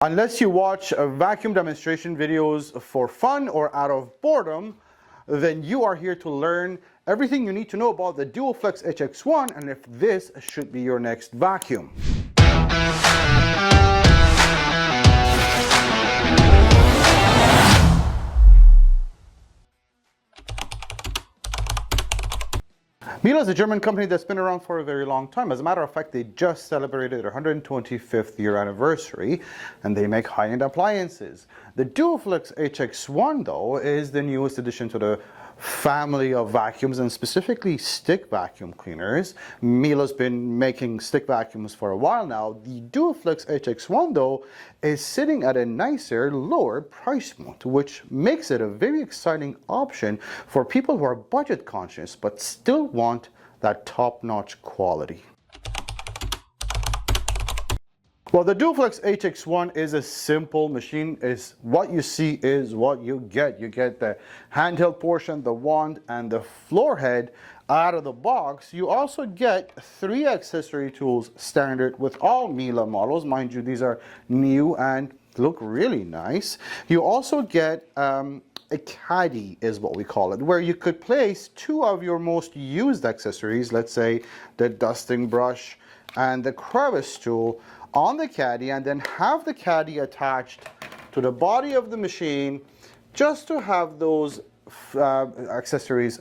Unless you watch vacuum demonstration videos for fun or out of boredom, then you are here to learn everything you need to know about the Duoflex HX1 and if this should be your next vacuum. Miele is a German company that's been around for a very long time. As a matter of fact, they just celebrated their 125th year anniversary, and they make high-end appliances. The Duoflex HX1, though, is the newest addition to the family of vacuums, and specifically stick vacuum cleaners. Miele's been making stick vacuums for a while now. The Duoflex HX1, though, is sitting at a nicer, lower price point, which makes it a very exciting option for people who are budget conscious but still want that top-notch quality. Well, the Duoflex HX1 is a simple machine. Is what you see is what you get. You get the handheld portion, the wand, and the floor head out of the box. You also get 3 accessory tools standard with all Miele models. Mind you, these are new and look really nice. You also get a caddy is what we call it, where you could place 2 of your most used accessories, let's say the dusting brush and the crevice tool, on the caddy, and then have the caddy attached to the body of the machine just to have those accessories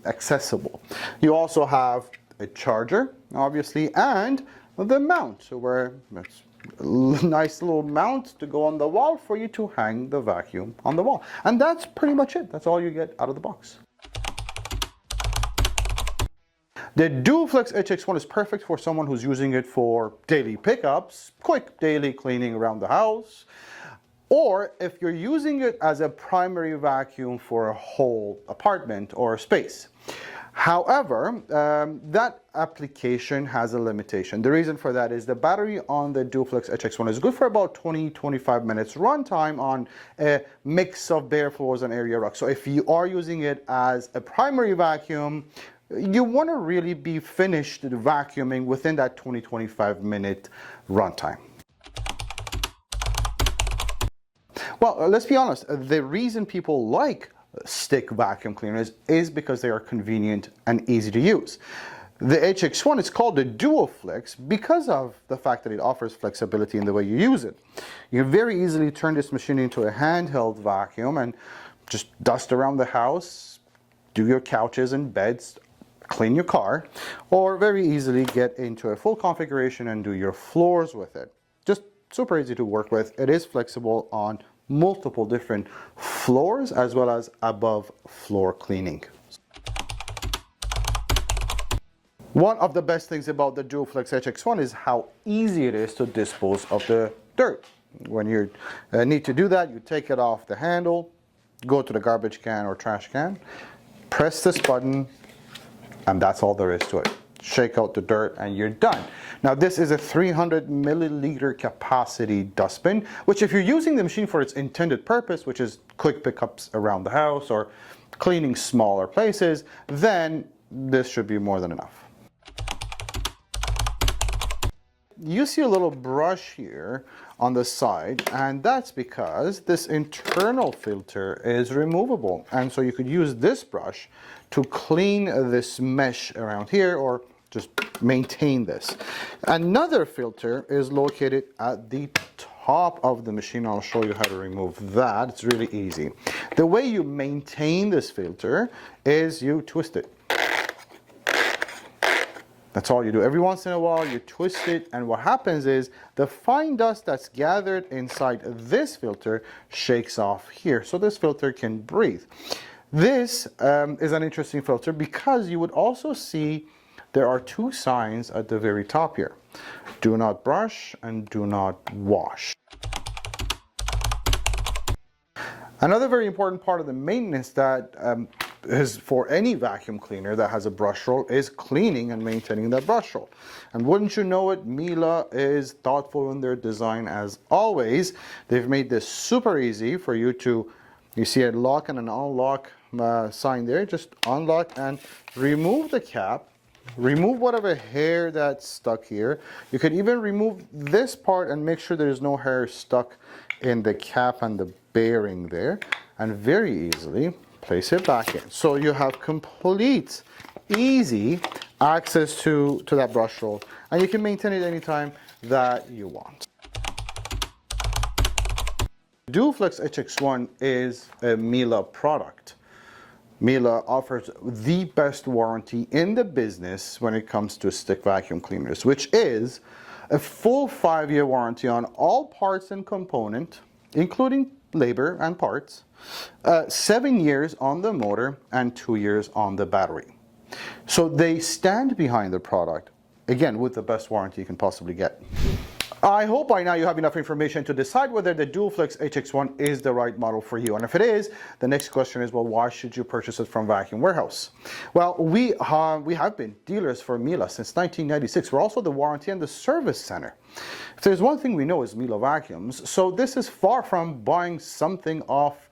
accessible. You also have a charger, obviously, and the mount, so where it's a nice little mount to go on the wall for you to hang the vacuum on the wall. And that's pretty much it. That's all you get out of the box. The Duoflex HX1 is perfect for someone who's using it for daily pickups, quick daily cleaning around the house, or if you're using it as a primary vacuum for a whole apartment or space. However, that application has a limitation. The reason for that is the battery on the Duoflex HX1 is good for about 20-25 minutes runtime on a mix of bare floors and area rugs. So if you are using it as a primary vacuum, you want to really be finished vacuuming within that 20-25 minute runtime. Well, let's be honest, the reason people like stick vacuum cleaners is because they are convenient and easy to use. The HX1 is called the Duoflex because of the fact that it offers flexibility in the way you use it. You can very easily turn this machine into a handheld vacuum and just dust around the house, do your couches and beds, clean your car, or very easily get into a full configuration and do your floors with it. Just super easy to work with. It is flexible on multiple different floors as well as above floor cleaning. One of the best things about the Duoflex HX1 is how easy it is to dispose of the dirt. When you need to do that, you take it off the handle, go to the garbage can or trash can, press this button, and that's all there is to it. Shake out the dirt and you're done. Now this is a 300 milliliter capacity dustbin, which if you're using the machine for its intended purpose, which is quick pickups around the house or cleaning smaller places, then this should be more than enough. You see a little brush here on the side, and that's because this internal filter is removable, and so you could use this brush to clean this mesh around here or just maintain this. Another filter is located at the top of the machine. I'll show you how to remove that. It's really easy. The way you maintain this filter is you twist it. That's all you do. Every once in a while you twist it, and what happens is the fine dust that's gathered inside this filter shakes off here, so this filter can breathe. This is an interesting filter because you would also see there are 2 signs at the very top here. Do not brush and do not wash. Another very important part of the maintenance that is for any vacuum cleaner that has a brush roll is cleaning and maintaining that brush roll. And wouldn't you know it, Miele is thoughtful in their design as always. They've made this super easy for you to, you see a lock and an unlock sign there, just unlock and remove the cap remove whatever hair that's stuck here. You can even remove this part and make sure there's no hair stuck in the cap and the bearing there, and very easily place it back in. So you have complete, easy access to that brush roll, and you can maintain it anytime that you want. Duoflex HX1 is a Miele product. Miele offers the best warranty in the business when it comes to stick vacuum cleaners, which is a full 5-year warranty on all parts and component, including labor and parts, 7 years on the motor, and 2 years on the battery. So they stand behind the product, again, with the best warranty you can possibly get. I hope by now you have enough information to decide whether the Duoflex HX1 is the right model for you. And if it is, the next question is, well, why should you purchase it from Vacuum Warehouse? Well, we have been dealers for Miele since 1996. We're also the warranty and the service center. If there's one thing we know is Miele vacuums, so this is far from buying something off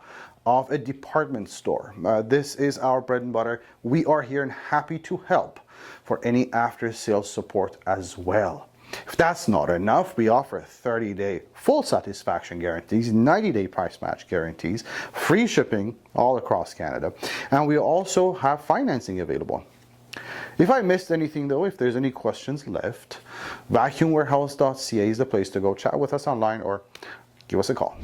a department store. This is our bread and butter. We are here and happy to help for any after-sales support as well. If that's not enough, we offer 30-day full satisfaction guarantees, 90-day price match guarantees, free shipping all across Canada, and we also have financing available. If I missed anything though, if there's any questions left, vacuumwarehouse.ca is the place to go. Chat with us online or give us a call.